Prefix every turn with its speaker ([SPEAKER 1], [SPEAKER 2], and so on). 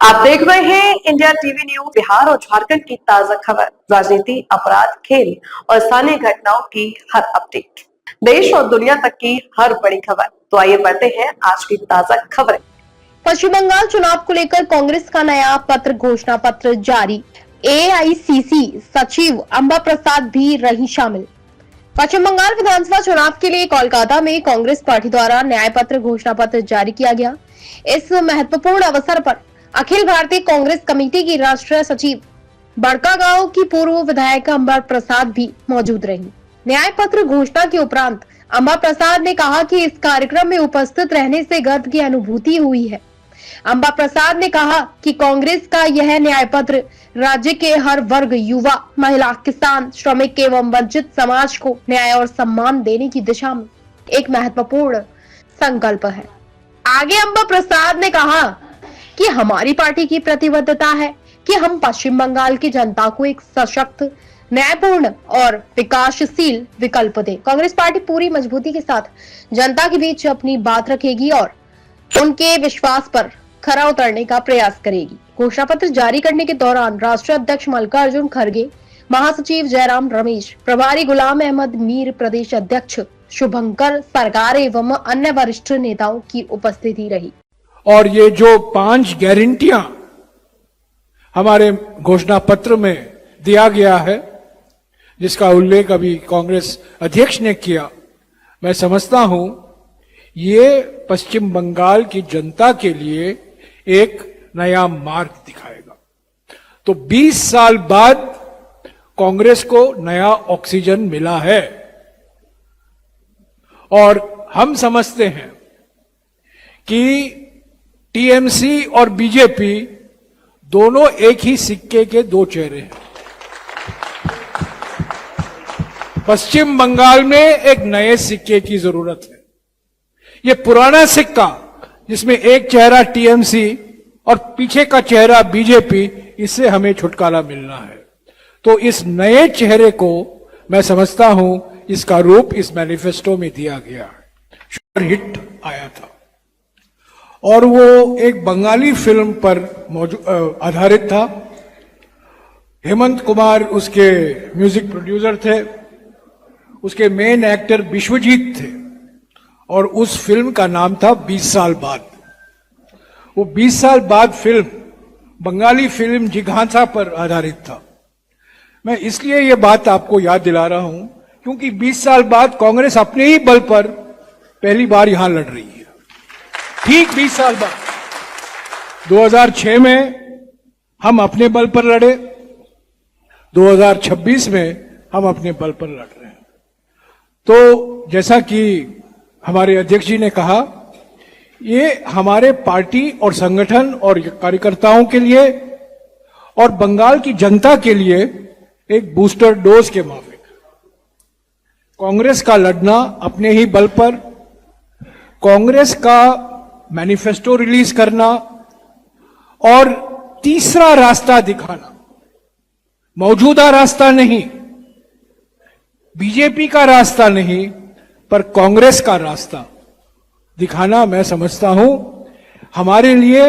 [SPEAKER 1] आप देख रहे हैं इंडिया टीवी न्यूज। बिहार और झारखंड की ताजा खबर, राजनीति, अपराध, खेल और स्थानीय घटनाओं की हर अपडेट, देश और दुनिया तक की हर बड़ी खबर। तो आइए बढ़ते हैं आज की ताजा खबरें।
[SPEAKER 2] पश्चिम बंगाल चुनाव को लेकर कांग्रेस का नया पत्र, घोषणा पत्र जारी। एआईसीसी सचिव अंबा प्रसाद भी रही शामिल। पश्चिम बंगाल विधानसभा चुनाव के लिए कोलकाता में कांग्रेस पार्टी द्वारा न्याय पत्र, घोषणा पत्र जारी किया गया। इस महत्वपूर्ण अवसर पर अखिल भारतीय कांग्रेस कमेटी की राष्ट्रीय सचिव बड़कागांव की पूर्व विधायक अंबा प्रसाद भी मौजूद रही। न्याय पत्र घोषणा के उपरांत अंबा प्रसाद ने कहा कि इस कार्यक्रम में उपस्थित रहने से गर्व की अनुभूति हुई है। अंबा प्रसाद ने कहा कि कांग्रेस का यह न्याय पत्र राज्य के हर वर्ग, युवा, महिला, किसान, श्रमिक एवं वंचित समाज को न्याय और सम्मान देने की दिशा में एक महत्वपूर्ण संकल्प है। आगे अंबा प्रसाद ने कहा कि हमारी पार्टी की प्रतिबद्धता है कि हम पश्चिम बंगाल की जनता को एक सशक्त, न्यायपूर्ण और विकासशील विकल्प दें। कांग्रेस पार्टी पूरी मजबूती के साथ जनता के बीच अपनी बात रखेगी और उनके विश्वास पर खरा उतरने का प्रयास करेगी। घोषणा पत्र जारी करने के दौरान राष्ट्रीय अध्यक्ष मल्लिकार्जुन खड़गे, महासचिव जयराम रमेश, प्रभारी गुलाम अहमद मीर, प्रदेश अध्यक्ष शुभंकर सरकार एवं अन्य वरिष्ठ नेताओं की उपस्थिति रही।
[SPEAKER 3] और ये जो 5 गारंटियां हमारे घोषणा पत्र में दिया गया है, जिसका उल्लेख अभी कांग्रेस अध्यक्ष ने किया, मैं समझता हूं ये पश्चिम बंगाल की जनता के लिए एक नया मार्ग दिखाएगा। तो 20 साल बाद कांग्रेस को नया ऑक्सीजन मिला है और हम समझते हैं कि टीएमसी और बीजेपी दोनों एक ही सिक्के के दो चेहरे हैं। पश्चिम बंगाल में एक नए सिक्के की जरूरत है। ये पुराना सिक्का जिसमें एक चेहरा टीएमसी और पीछे का चेहरा बीजेपी, इससे हमें छुटकारा मिलना है। तो इस नए चेहरे को मैं समझता हूं इसका रूप इस मैनिफेस्टो में दिया गया है। सुपर हिट आया था और वो एक बंगाली फिल्म पर आधारित था। हेमंत कुमार उसके म्यूजिक प्रोड्यूसर थे, उसके मेन एक्टर विश्वजीत थे और उस फिल्म का नाम था 20 साल बाद। वो 20 साल बाद फिल्म बंगाली फिल्म जिघांसा पर आधारित था। मैं इसलिए ये बात आपको याद दिला रहा हूं क्योंकि 20 साल बाद कांग्रेस अपने ही बल पर पहली बार यहां लड़ रही है। ठीक 20 साल बाद 2006 में हम अपने बल पर लड़े, 2026 में हम अपने बल पर लड़ रहे हैं। तो जैसा कि हमारे अध्यक्ष जी ने कहा, ये हमारे पार्टी और संगठन और कार्यकर्ताओं के लिए और बंगाल की जनता के लिए एक बूस्टर डोज के माफिक। कांग्रेस का लड़ना अपने ही बल पर, कांग्रेस का मैनिफेस्टो रिलीज करना और तीसरा रास्ता दिखाना, मौजूदा रास्ता नहीं, बीजेपी का रास्ता नहीं, पर कांग्रेस का रास्ता दिखाना, मैं समझता हूं हमारे लिए